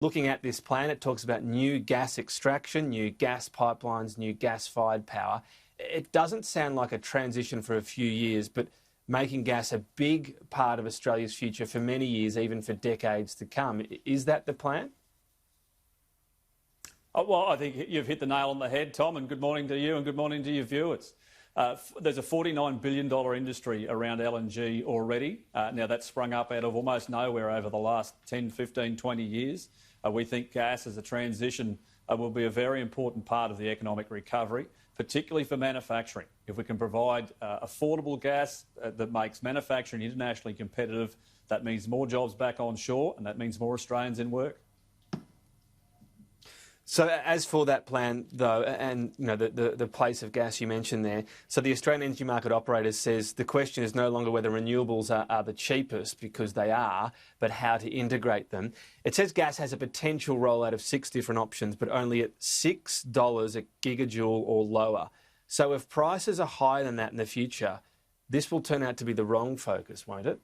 looking at this plan, it talks about new gas extraction, new gas pipelines, new gas-fired power. It doesn't sound like a transition for a few years, but making gas a big part of Australia's future for many years, even for decades to come. Is that the plan? Well, I think you've hit the nail on the head, Tom, and good morning to you and good morning to your viewers. There's a $49 billion industry around LNG already. Now, that's sprung up out of almost nowhere over the last 10, 15, 20 years. We think gas as a transition will be a very important part of the economic recovery, particularly for manufacturing. If we can provide affordable gas that makes manufacturing internationally competitive, that means more jobs back onshore and that means more Australians in work. So as for that plan, though, and the place of gas you mentioned there, so the Australian Energy Market Operator says the question is no longer whether renewables are the cheapest, because they are, but how to integrate them. It says gas has a potential rollout of 6 different options, but only at $6 a gigajoule or lower. So if prices are higher than that in the future, this will turn out to be the wrong focus, won't it?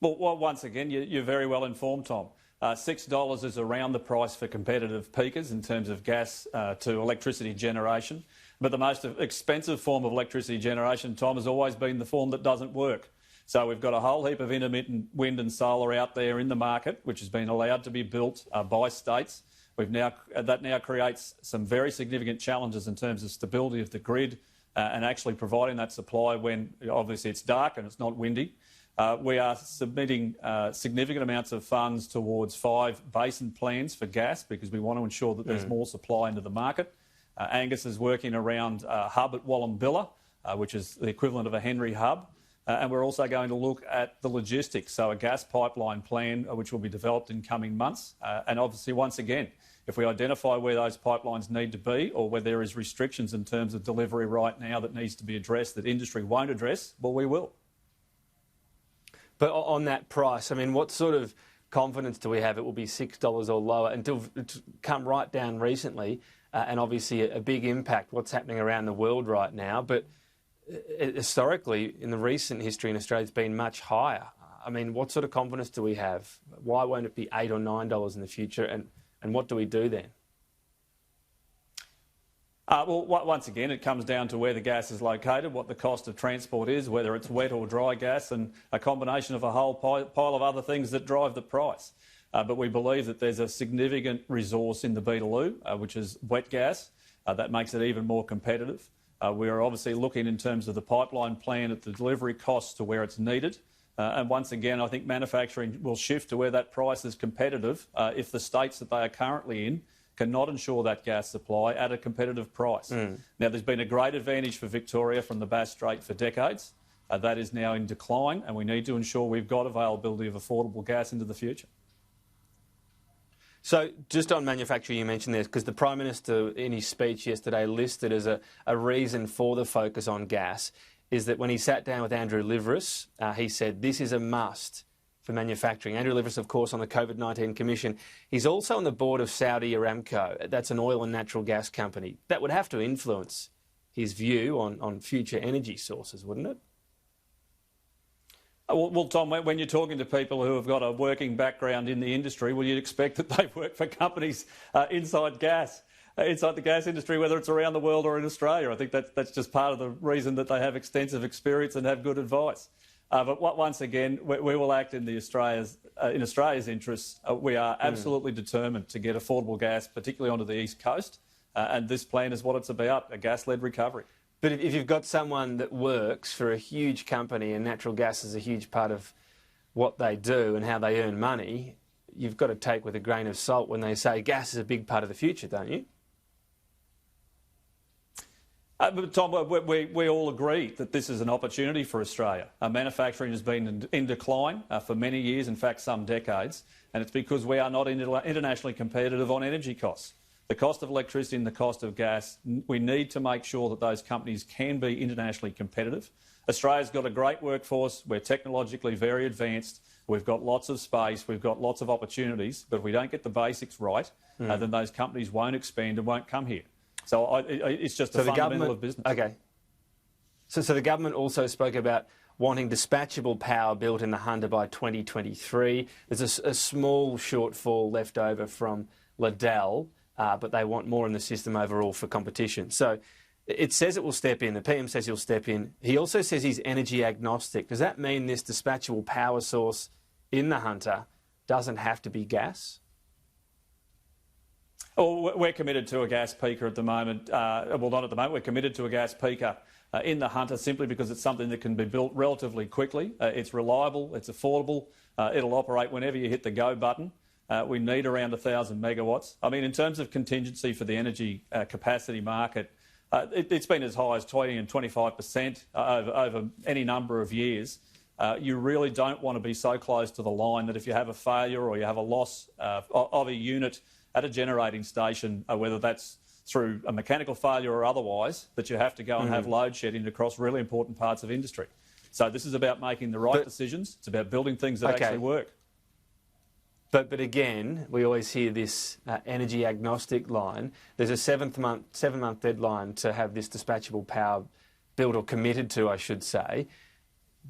Well, once again, you're very well informed, Tom. $6 is around the price for competitive peakers in terms of gas to electricity generation. But the most expensive form of electricity generation, Tom, has always been the form that doesn't work. So we've got a whole heap of intermittent wind and solar out there in the market, which has been allowed to be built by states. That now creates some very significant challenges in terms of stability of the grid and actually providing that supply when obviously it's dark and it's not windy. We are submitting significant amounts of funds towards 5 basin plans for gas because we want to ensure that there's more supply into the market. Angus is working around a hub at Wallumbilla, which is the equivalent of a Henry hub. And we're also going to look at the logistics, so a gas pipeline plan which will be developed in coming months. And obviously, once again, if we identify where those pipelines need to be or where there is restrictions in terms of delivery right now that needs to be addressed that industry won't address, well, we will. But on that price, I mean, what sort of confidence do we have it will be $6 or lower until it's come right down recently and obviously a big impact, what's happening around the world right now. But historically, in the recent history in Australia, it's been much higher. I mean, what sort of confidence do we have? Why won't it be $8 or $9 in the future? And what do we do then? Well, once again, it comes down to where the gas is located, what the cost of transport is, whether it's wet or dry gas, and a combination of a whole pile of other things that drive the price. But we believe that there's a significant resource in the Beetaloo, which is wet gas. That makes it even more competitive. We are obviously looking in terms of the pipeline plan at the delivery costs to where it's needed. And once again, I think manufacturing will shift to where that price is competitive if the states that they are currently in cannot ensure that gas supply at a competitive price. Now, there's been a great advantage for Victoria from the Bass Strait for decades. That is now in decline, and we need to ensure we've got availability of affordable gas into the future. So just on manufacturing, you mentioned this, because the Prime Minister in his speech yesterday listed as a reason for the focus on gas is that when he sat down with Andrew Liveris, he said this is a must for manufacturing. Andrew Liveris, of course, on the COVID-19 Commission. He's also on the board of Saudi Aramco. That's an oil and natural gas company. That would have to influence his view on future energy sources, wouldn't it? Well, Tom, when you're talking to people who have got a working background in the industry, well, you'd expect that they've worked for companies inside the gas industry, whether it's around the world or in Australia. I think that's just part of the reason that they have extensive experience and have good advice. But once again, we will act in Australia's interests. We are absolutely determined to get affordable gas, particularly onto the East Coast. And this plan is what it's about, a gas-led recovery. But if you've got someone that works for a huge company and natural gas is a huge part of what they do and how they earn money, you've got to take with a grain of salt when they say gas is a big part of the future, don't you? But Tom, we all agree that this is an opportunity for Australia. Manufacturing has been in decline for many years, in fact some decades, and it's because we are not internationally competitive on energy costs. The cost of electricity and the cost of gas, we need to make sure that those companies can be internationally competitive. Australia's got a great workforce, we're technologically very advanced, we've got lots of space, we've got lots of opportunities, but if we don't get the basics right, then those companies won't expand and won't come here. So it's just a fundamental of business. Okay. So the government also spoke about wanting dispatchable power built in the Hunter by 2023. There's a small shortfall left over from Liddell, but they want more in the system overall for competition. So it says it will step in. The PM says he'll step in. He also says he's energy agnostic. Does that mean this dispatchable power source in the Hunter doesn't have to be gas? Oh, we're committed to a gas peaker at the moment. Well, not at the moment. We're committed to a gas peaker in the Hunter simply because it's something that can be built relatively quickly. It's reliable, it's affordable, it'll operate whenever you hit the go button. We need around 1,000 megawatts. I mean, in terms of contingency for the energy capacity market, it's been as high as 20 and 25% over any number of years. You really don't want to be so close to the line that if you have a failure or you have a loss of a unit at a generating station, whether that's through a mechanical failure or otherwise, that you have to go and have load shedding across really important parts of industry. So this is about making the right decisions. It's about building things that actually work. But again, we always hear this energy agnostic line. There's a seven-month deadline to have this dispatchable power built, or committed to, I should say.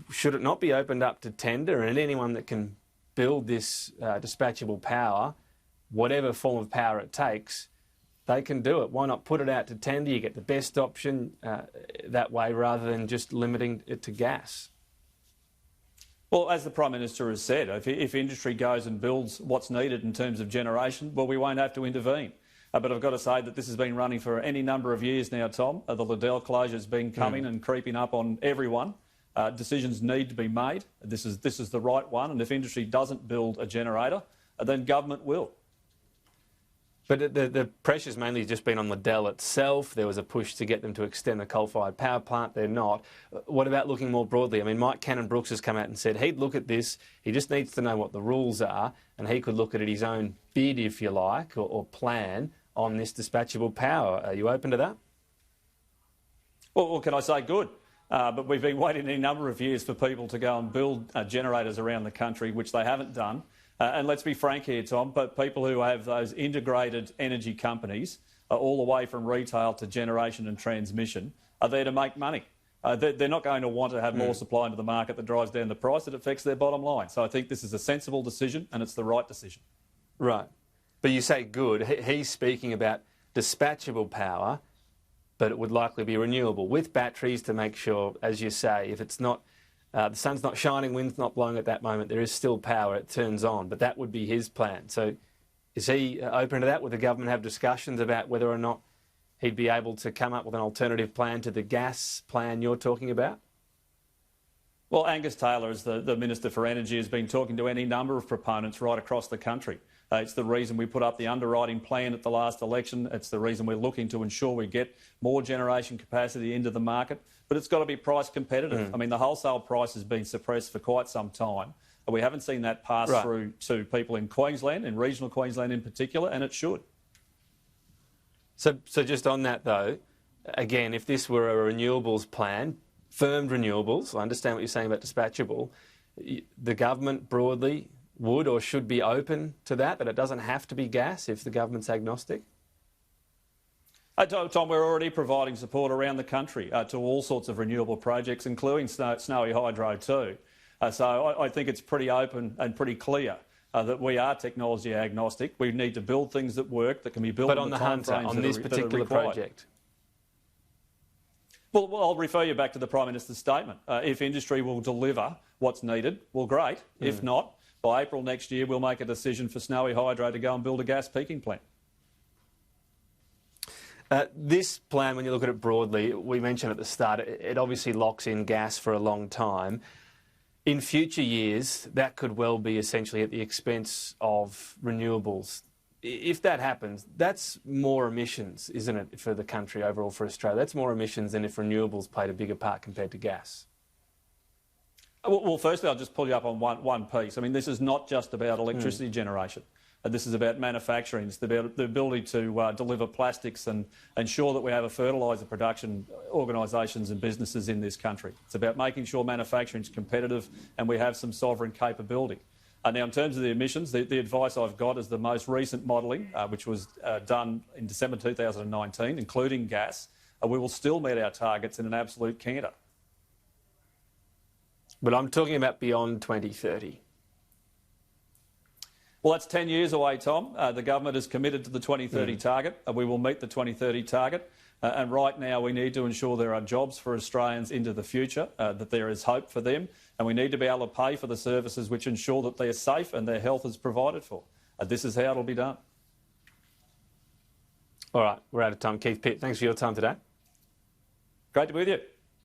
Should it not be opened up to tender, and anyone that can build this dispatchable power, whatever form of power it takes, they can do it? Why not put it out to tender? You get the best option that way rather than just limiting it to gas. Well, as the Prime Minister has said, if industry goes and builds what's needed in terms of generation, well, we won't have to intervene. But I've got to say that this has been running for any number of years now, Tom. The Liddell closure's been coming and creeping up on everyone. Decisions need to be made. This is the right one, and if industry doesn't build a generator, then government will. But the pressure's mainly just been on Liddell itself. There was a push to get them to extend the coal-fired power plant. They're not. What about looking more broadly? I mean, Mike Cannon-Brookes has come out and said he'd look at this. He just needs to know what the rules are, and he could look at it his own bid, if you like, or plan on this dispatchable power. Are you open to that? Well, can I say good? But we've been waiting a number of years for people to go and build generators around the country, which they haven't done. And let's be frank here, Tom, but people who have those integrated energy companies, all the way from retail to generation and transmission, are there to make money. They're not going to want to have more supply into the market that drives down the price. It affects their bottom line. So I think this is a sensible decision, and it's the right decision. Right. But you say good. He's speaking about dispatchable power, but it would likely be renewable, with batteries to make sure, as you say, if it's not, the sun's not shining, wind's not blowing at that moment, there is still power, it turns on. But that would be his plan. So is he open to that? Would the government have discussions about whether or not he'd be able to come up with an alternative plan to the gas plan you're talking about? Well, Angus Taylor, as the Minister for Energy, has been talking to any number of proponents right across the country. It's the reason we put up the underwriting plan at the last election. It's the reason we're looking to ensure we get more generation capacity into the market. But it's got to be price competitive. I mean, the wholesale price has been suppressed for quite some time. We haven't seen that pass through to people in Queensland, in regional Queensland in particular, and it should. So just on that, though, again, if this were a renewables plan, firmed renewables, I understand what you're saying about dispatchable, the government broadly would or should be open to that it doesn't have to be gas if the government's agnostic? Tom, we're already providing support around the country to all sorts of renewable projects, including snowy hydro too. So I think it's pretty open and pretty clear that we are technology agnostic. We need to build things that work, that can be built on the Hunter, on this particular project. Well, I'll refer you back to the Prime Minister's statement. If industry will deliver what's needed, well, great. If not, by April next year, we'll make a decision for Snowy Hydro to go and build a gas peaking plant. This plan, when you look at it broadly, we mentioned at the start, it obviously locks in gas for a long time. In future years, that could well be essentially at the expense of renewables. If that happens, that's more emissions, isn't it, for the country overall, for Australia? That's more emissions than if renewables played a bigger part compared to gas. Well, firstly, I'll just pull you up on one piece. I mean, this is not just about electricity generation. This is about manufacturing. It's about the ability to deliver plastics and ensure that we have a fertiliser production organisations and businesses in this country. It's about making sure manufacturing is competitive and we have some sovereign capability. Now, in terms of the emissions, the advice I've got is the most recent modelling, which was done in December 2019, including gas. We will still meet our targets in an absolute canter. But I'm talking about beyond 2030. Well, that's 10 years away, Tom. The government is committed to the 2030 target. We will meet the 2030 target. And right now we need to ensure there are jobs for Australians into the future, that there is hope for them. And we need to be able to pay for the services which ensure that they're safe and their health is provided for. This is how it'll be done. All right, we're out of time. Keith Pitt, thanks for your time today. Great to be with you.